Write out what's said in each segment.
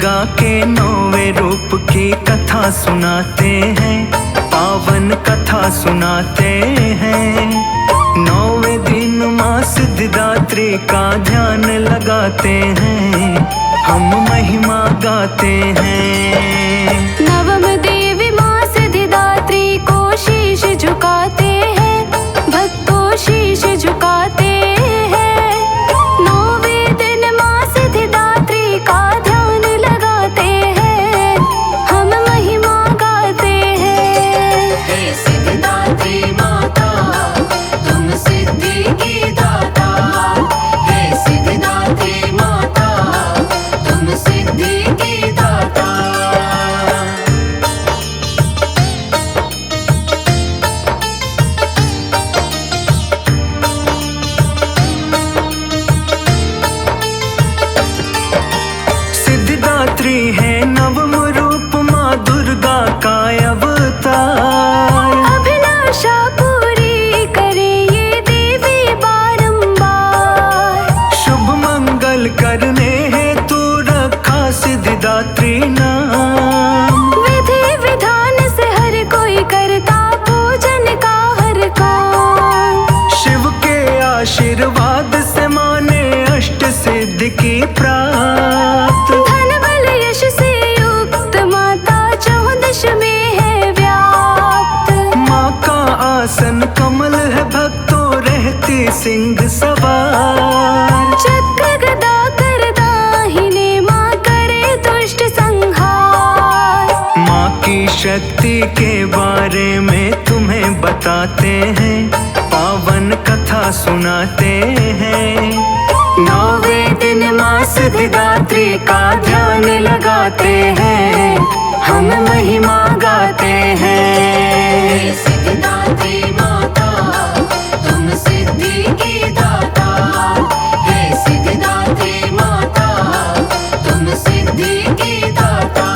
दुर्गा के 9वें रूप की कथा सुनाते हैं, पावन कथा सुनाते हैं। 9वें दिन माँ सिद्धिदात्री का ध्यान लगाते हैं, हम महिमा गाते हैं। नवम देवी माँ सिद्धिदात्री को शीश झुकाते हैं, भक्तों शीश झुकाते हैं। 9वें दिन माँ सिद्धिदात्री का ध्यान लगाते हैं, हम महिमा गाते हैं। हे सिद्धिदात्री माता, तुम सिद्धि की दाता। हे सिद्धिदात्री माता, तुम सिद्धि की दाता। सिद्धिदात्री है नवम रूप माँ दुर्गा का अवतार। अभिलाषा पूरी करे ये देवी बारंबार, शुभ मंगल करने हेतु रखा सिद्धिदात्री नाम। विधि विधान से हर कोई करता पूजन का हर काम। शिव के आशीर्वाद से माने अष्ट सिद्धि की प्राप्त। धन बल यश से युक्त माता 14 में है व्याप्त। माँ का आसन कमल है, भक्तों रहती सिंह सवार। चक्र गदा कर दाहिने माँ करे दुष्ट संहार। माँ की शक्ति के बारे में तुम्हें बताते हैं, पावन कथा सुनाते हैं। 9वें दिन माँ सिद्धिदात्री का ध्यान लगाते हैं, हम महिमा गाते हैं। हे सिद्धिदात्री माता, तुम सिद्धि की दाता। हे सिद्धिदात्री माता, तुम सिद्धि की दाता।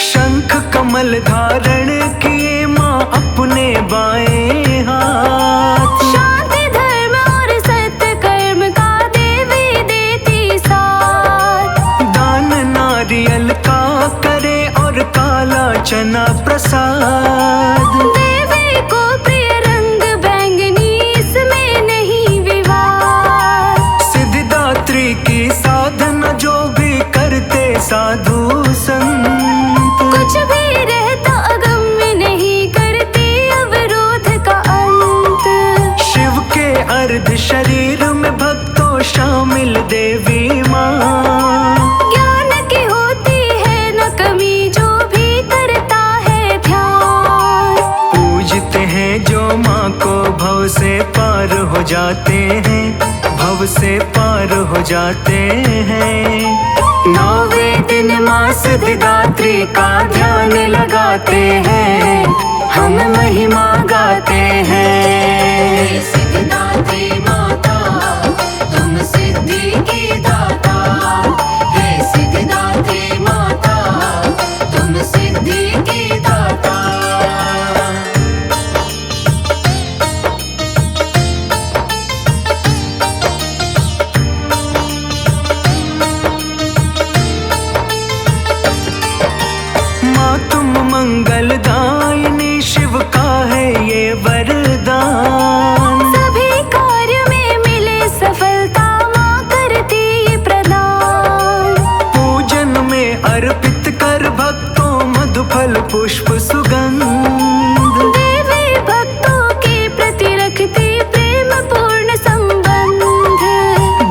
शंख कमल धारण किए माँ अपने बाएं हाथ। शांति धर्म और सत्य कर्म का देवी देती साथ। दान नारियल का करे और काला चना प्रसाद। देवी को प्रिय रंग बैंगनी, इसमें नहीं विवाद। सिद्धिदात्री की साधना जो भी करते साधु संत। कुछ भी रहता अगम्य नहीं करती अवरोध का अंत। शिव के अर्ध शरीर में भक्तों शामिल देवी माँ। ज्ञान की होती है न कमी, जो भी करता है ध्यान। पूजते हैं जो माँ को भव से पार हो जाते हैं, भव से पार हो जाते हैं। 9वें दिन माँ सिद्धिदात्री का ध्यान लगाते हैं, हम महिमा गाते हैं। हे सिद्धिदात्री माता, तुम सिद्धि की दाता। हे सिद्धिदात्री माता, तुम सिद्धि की दाता। माँ तुम मंगलदायिनी, शिव का है ये वरदान। सभी कार्य में मिले सफलता, माँ करती ये प्रदान। पूजन में अर्पित कर भक्तों मधुफल पुष्प सुगंध। देवी भक्तों के प्रति रखती प्रेम पूर्ण संबंध।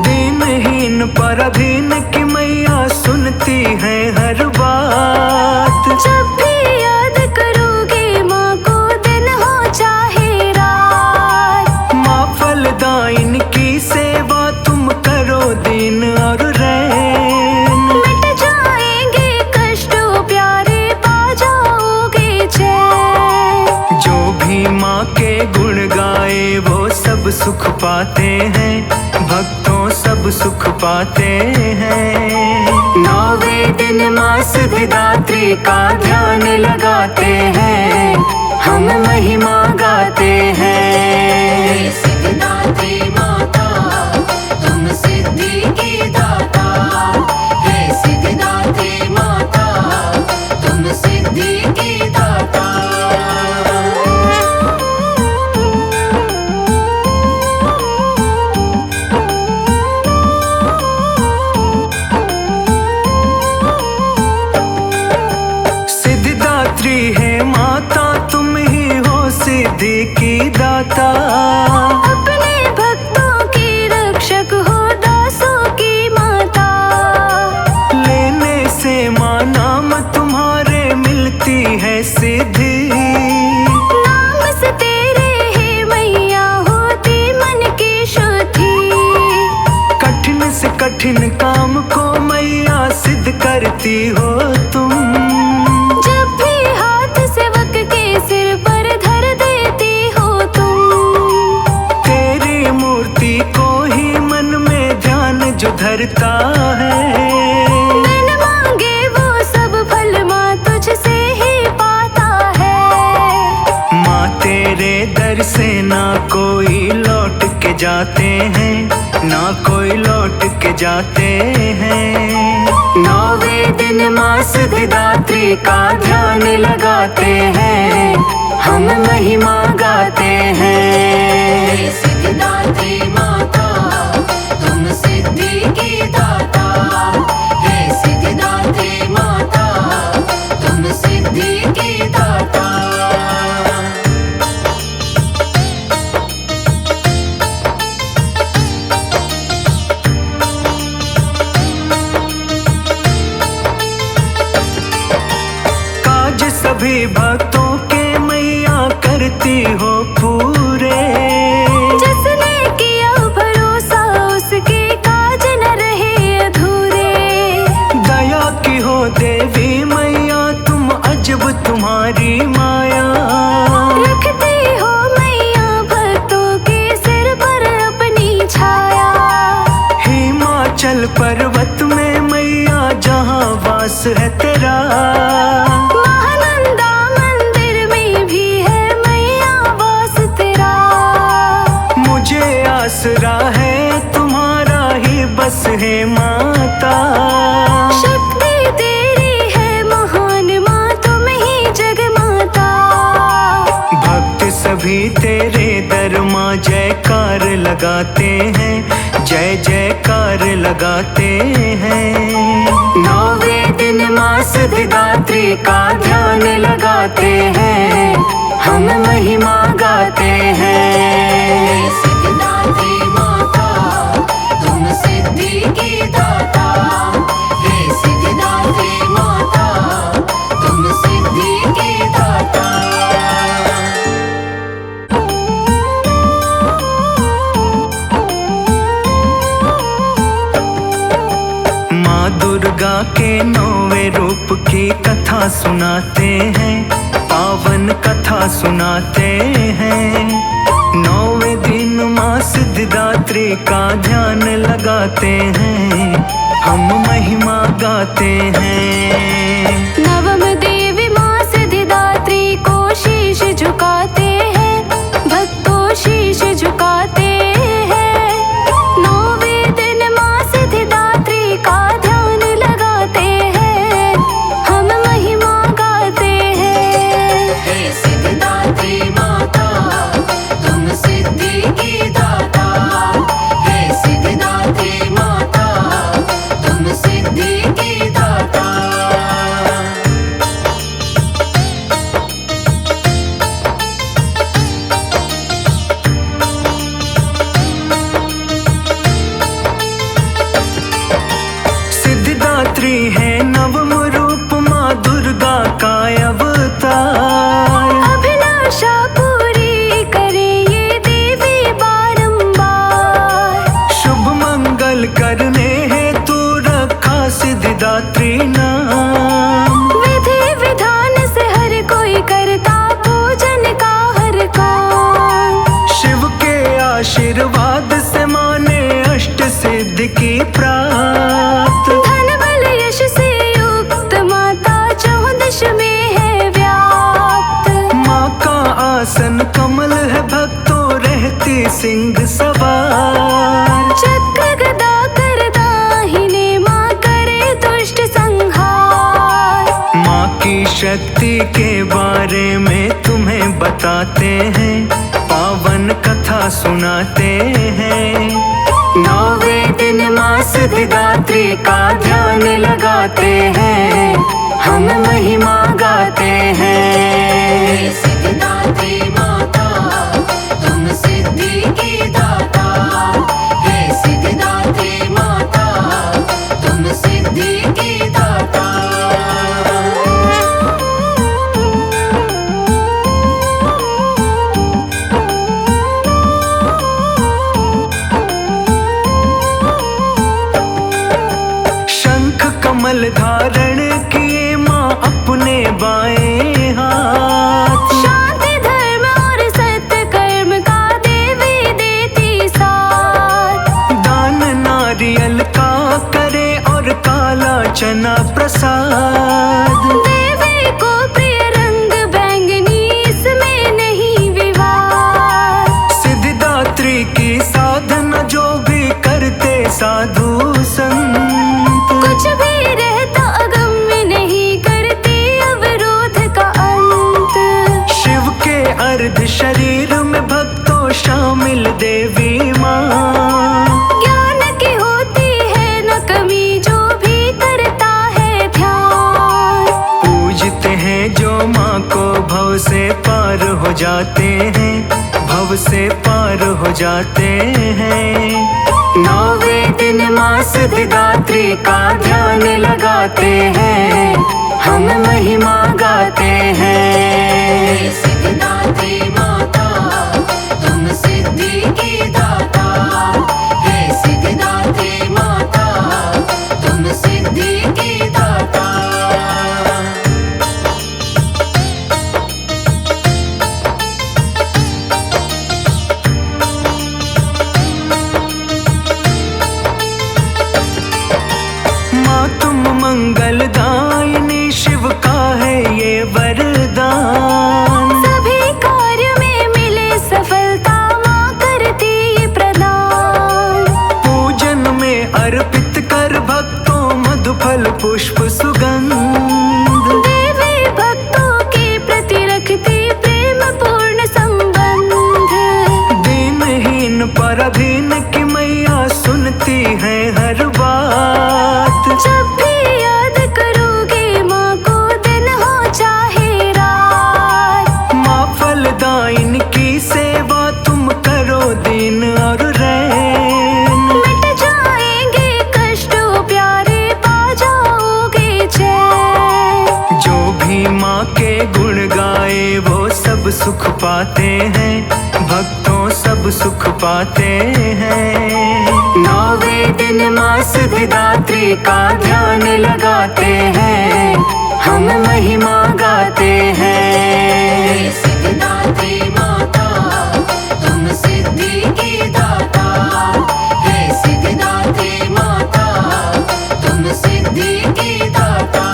दीनहीन पराधीन की मैया सुनती है हर बात। जब भी याद करोगे माँ को, दिन हो चाहे रात। माँ फलदायिनी की सेवा तुम करो दिन और रैन। मिट जाएंगे कष्ट प्यारे, पा जाओगे चैन। जो भी माँ के गुण गाए वो सब सुख पाते हैं, भक्तों सब सुख पाते हैं। नौवे दिन माँ सिद्धिदात्री का ध्यान लगाते हैं, हम महिमा गाते हैं। हे सिद्धिदात्री माता तुम सिद्धि की दाता, हे सिद्धिदात्री माता तुम सिद्धि की दाता। सिद्धिदात्री है माता तुम ही हो सिद्धि की दाता। अपने भक्तों की रक्षक हो दासों की माता। लेने से माँ नाम तुम्हारे मिलती है सिद्धि। नाम से तेरे हे मैया होती मन की शुद्धि। कठिन से कठिन काम को मैया सिद्ध करती हो तुम। जब भी हाथ सेवक के सिर पर धर देती हो तुम। तेरी मूर्ति को ही मन में ध्यान जो धरता है, बिन मांगे वो सब फल माँ तुझसे ही पाता है। माँ तेरे दर से ना कोई लौट के जाते हैं, ना कोई लौट के जाते हैं। नौवे दिन माँ सिद्धिदात्री का ध्यान लगाते हैं, हम महिमा गाते हैं। हे सिद्धिदात्री माता तुम सिद्धि की दाता, हे सिद्धिदात्री माता तुम सिद्धि की दाता। काज सभी भक्तों के मैया करती हो पूरे। जिसने किया भरोसा उसके काज न रहे अधूरे। दया की हो देवी मैया तुम अजब तुम्हारी माया। रखती हो मैया भक्तों के सिर पर अपनी छाया। हिमाचल पर्वत में मैया जहाँ वास है तेरा। महानंदा मंदिर में भी है मैया वास तेरा। मुझे आसरा है तुम्हारा ही बस है माता। शक्ति तेरी है महान माँ तुम ही जगमाता। भक्त सभी तेरे दर माँ जयकार लगाते हैं, जय जयकार लगाते हैं। नौवे दिन माँ सिद्धिदात्री का ध्यान लगाते हैं, हम महिमा गाते हैं। हे सिद्धिदात्री माता तुम सिद्धि की दाता, हे सिद्धिदात्री माता तुम सिद्धि की दाता। माँ दुर्गा के नौवे रूप की कथा सुनाते हैं, पावन कथा सुनाते हैं। नौवे दिन माँ सिद्धिदात्री का ध्यान लगाते हैं, हम महिमा गाते हैं। नवम देवी माँ सिद्धिदात्री को शीश झुकाते हैं, भक्तों शीश झुकाते हैं। नौवे दिन माँ सिद्धिदात्री का ध्यान लगाते हैं, हम महिमा गाते हैं। हे सिद्धिदात्री माता तुम सिद्धि की दाता, हे सिद्धिदात्री माता तुम सिद्धि की दाता। सिद्धिदात्री है नवम रूप माँ दुर्गा का अवतार। अभिलाषा पूरी करे ये देवी बारंबार। शुभ मंगल करने हेतु रखा सिद्धिदात्री नाम। विधि विधान से हर कोई करता पूजन का हर काम। शिव के आशीर्वाद से माने अष्ट सिद्धि की प्राप्त। धन बल सिंह सवार। चक्र गदा कर दाहिने माँ करे दुष्ट संहार। माँ की शक्ति के बारे में तुम्हें बताते हैं, पावन कथा सुनाते हैं। 9वें दिन माँ सिद्धिदात्री का ध्यान लगाते हैं, हम महिमा गाते हैं। सिद्धिदात्री माता तुम सिद्धि की दाता, हे सिद्धिदात्री माता तुम सिद्धि की दाता। शंख कमल धारण किए माँ अपने बाएं हाथ। शांति धर्म और सत्य कर्म का देवी देती साथ। दान नारियल का करे और काला चना प्रसाद। देवी को प्रिय रंग बैंगनी, इसमें नहीं विवाद। सिद्धिदात्री की साधना जो भी करते साधु संत, कुछ भी रहता अगम्य नहीं करती अवरोध का अंत। शिव के अर्ध शरीर में भक्तों शामिल देवी माँ। ज्ञान की होती है न कमी, जो भी करता है ध्यान। पूजते हैं जो माँ को भव से पार हो जाते हैं, भव से पार हो जाते हैं। 9वें दिन माँ सिद्धिदात्री का ध्यान लगाते हैं, हम महिमा गाते हैं। सिद्धिदात्री माता तुम सिद्धि की दाता, हे सिद्धिदात्री माता तुम सिद्धि की दाता। माँ तुम मंगलदायिनी, शिव का है ये वरदान। सभी कार्य में मिले सफलता, माँ करती प्रदान। पूजन में अर्पित कर भक्तों मधुफल पुष्प सुगंध। देवी भक्तों के प्रति रखती प्रेम पूर्ण संबंध। दीनहीन पराधीन की मैया सुनती है हर बात। जब भी याद करोगे माँ को, दिन हो चाहे रात। माँ फलदायिनी की सेवा तुम करो दिन और रैन। मिट जाएंगे कष्ट प्यारे, पा जाओगे चैन। जो भी माँ के गुण गाए वो सब सुख पाते हैं, भक्तों सब सुख पाते हैं। 9वें दिन माँ सिद्धिदात्री का ध्यान लगाते हैं, हम महिमा गाते हैं। सिद्धिदात्री माता तुम सिद्धि की दाता, हे सिद्धिदात्री माता तुम सिद्धि की दाता।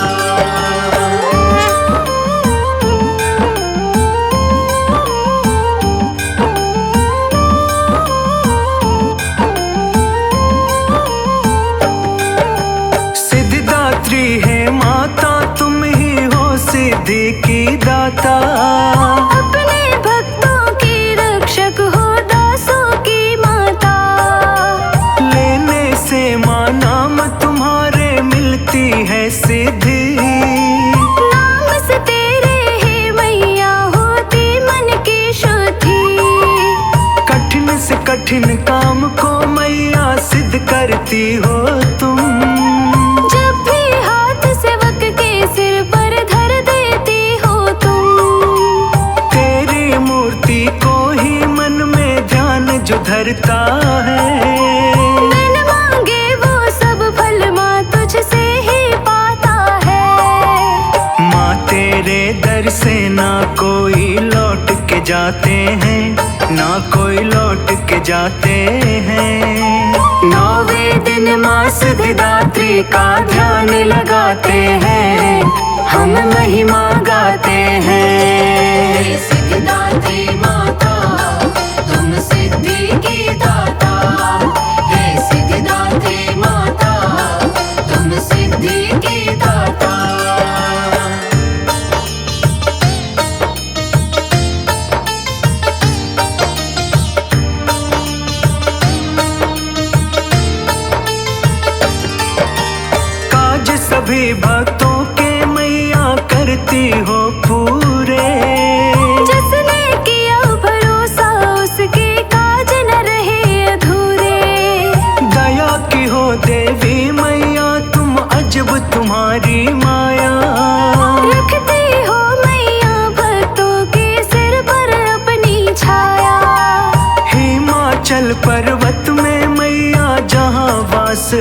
सिद्धिदात्री है माता तुम ही हो सिद्धि की दाता। अपने भक्तों की रक्षक हो, दासों की माता। लेने से माँ नाम तुम्हारे मिलती है सिद्धि। नाम से तेरे हे मैया होती मन की शुद्धि। कठिन से कठिन काम को मैया सिद्ध करती हो तुम। जब भी हाथ सेवक के सिर पर धर देती हो तुम। तेरी मूर्ति को ही मन में ध्यान जो धरता है, बिन मांगे वो सब फल माँ तुझसे ही पाता है। माँ तेरे दर से ना कोई लौट के जाते हैं, ना कोई लौट के जाते हैं। 9वें दिन माँ सिद्धिदात्री का ध्यान लगाते हैं, हम महिमा गाते हैं। सिद्धिदात्री माता तुम सिद्धि की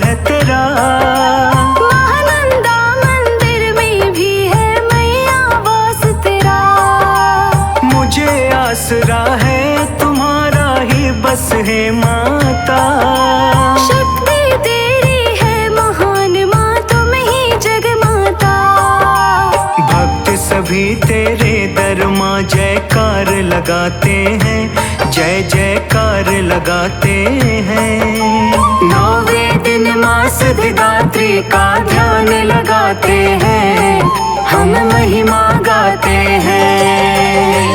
है तेरा। महानंदा मंदिर में भी है मैया वास तेरा। मुझे आसरा है तुम्हारा ही बस है माता। शक्ति तेरी है महान माँ, तुम ही जगमाता। भक्त सभी तेरे दर माँ जयकार लगाते हैं, जय जयकार लगाते हैं। नौवें दिन माँ सिद्धिदात्री का ध्यान लगाते हैं, हम महिमा गाते हैं।